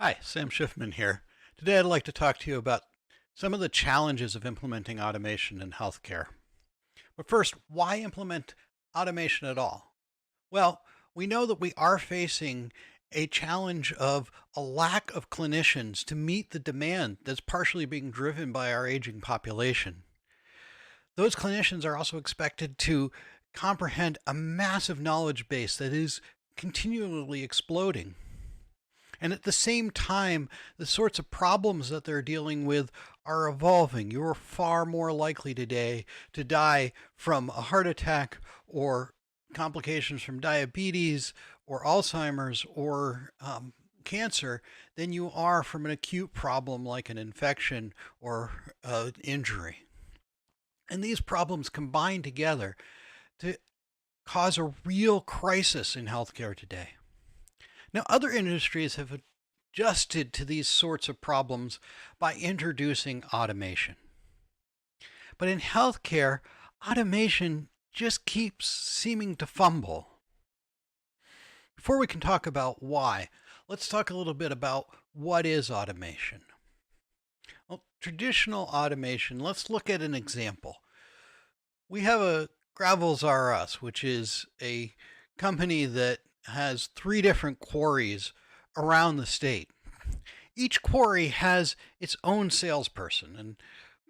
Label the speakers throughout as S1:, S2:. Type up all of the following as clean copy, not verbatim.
S1: Hi, Sam Schiffman here. Today I'd like to talk to you about some of the challenges of implementing automation in healthcare. But first, why implement automation at all? Well, we know that we are facing a challenge of a lack of clinicians to meet the demand that's partially being driven by our aging population. Those clinicians are also expected to comprehend a massive knowledge base that is continually exploding. And at the same time, the sorts of problems that they're dealing with are evolving. You're far more likely today to die from a heart attack or complications from diabetes or Alzheimer's or cancer than you are from an acute problem like an infection or injury. And these problems combine together to cause a real crisis in healthcare today. Now, other industries have adjusted to these sorts of problems by introducing automation. But in healthcare, automation just keeps seeming to fumble. Before we can talk about why, let's talk a little bit about what is automation. Well, traditional automation, let's look at an example. We have a Gravels R Us, which is a company that has three different quarries around the state. Each quarry has its own salesperson, and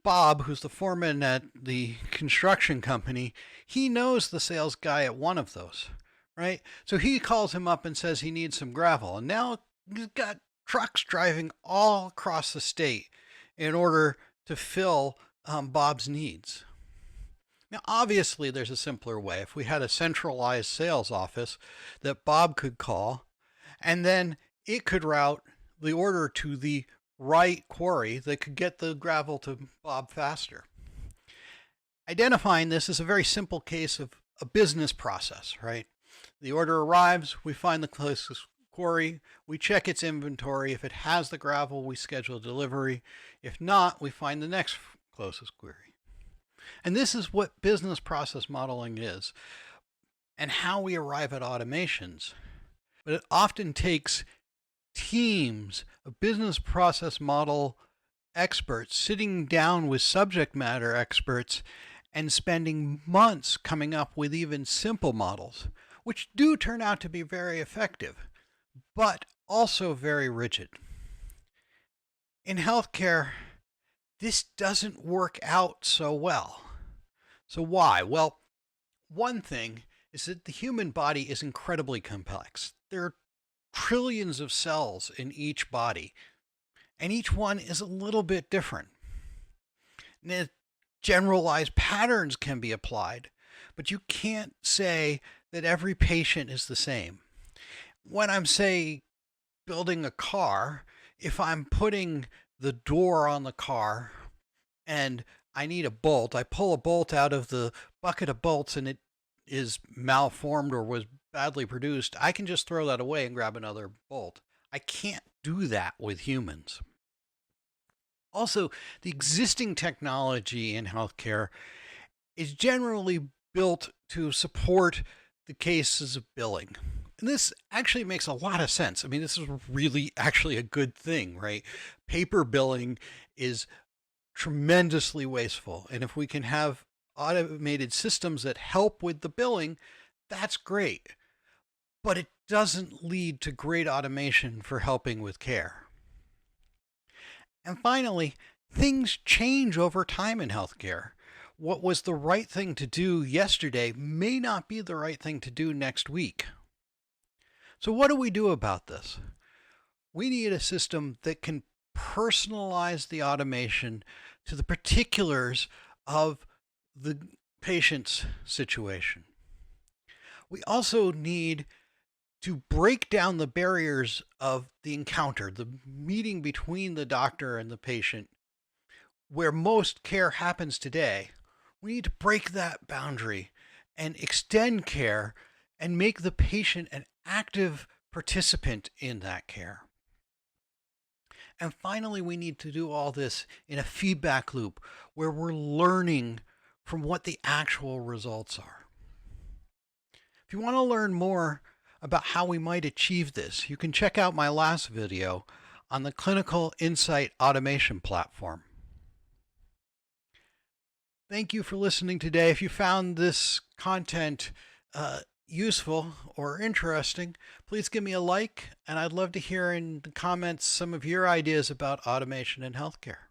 S1: Bob, who's the foreman at the construction company, he knows the sales guy at one of those, right? So he calls him up and says he needs some gravel, and now he's got trucks driving all across the state in order to fill Bob's needs. Now, obviously, there's a simpler way. If we had a centralized sales office that Bob could call, and then it could route the order to the right quarry that could get the gravel to Bob faster. Identifying this is a very simple case of a business process, right? The order arrives, we find the closest quarry, we check its inventory. If it has the gravel, we schedule delivery. If not, we find the next closest quarry. And this is what business process modeling is and how we arrive at automations. But it often takes teams of business process model experts sitting down with subject matter experts and spending months coming up with even simple models, which do turn out to be very effective, but also very rigid. In healthcare, this doesn't work out so well. So why? Well, one thing is that the human body is incredibly complex. There are trillions of cells in each body, and each one is a little bit different. Now, generalized patterns can be applied, but you can't say that every patient is the same. When I'm, say, building a car, if I'm putting the door on the car and I need a bolt, I pull a bolt out of the bucket of bolts and it is malformed or was badly produced, I can just throw that away and grab another bolt. I can't do that with humans. Also, the existing technology in healthcare is generally built to support the cases of billing. And this actually makes a lot of sense. I mean, this is really actually a good thing, right? Paper billing is tremendously wasteful. And if we can have automated systems that help with the billing, that's great. But it doesn't lead to great automation for helping with care. And finally, things change over time in healthcare. What was the right thing to do yesterday may not be the right thing to do next week. So, what do we do about this? We need a system that can personalize the automation to the particulars of the patient's situation. We also need to break down the barriers of the encounter, the meeting between the doctor and the patient, where most care happens today. We need to break that boundary and extend care and make the patient an active participant in that care. And finally, we need to do all this in a feedback loop where we're learning from what the actual results are. If you want to learn more about how we might achieve this, you can check out my last video on the Clinical Insight Automation platform. Thank you for listening today. If you found this content useful or interesting, please give me a like, and I'd love to hear in the comments some of your ideas about automation in healthcare.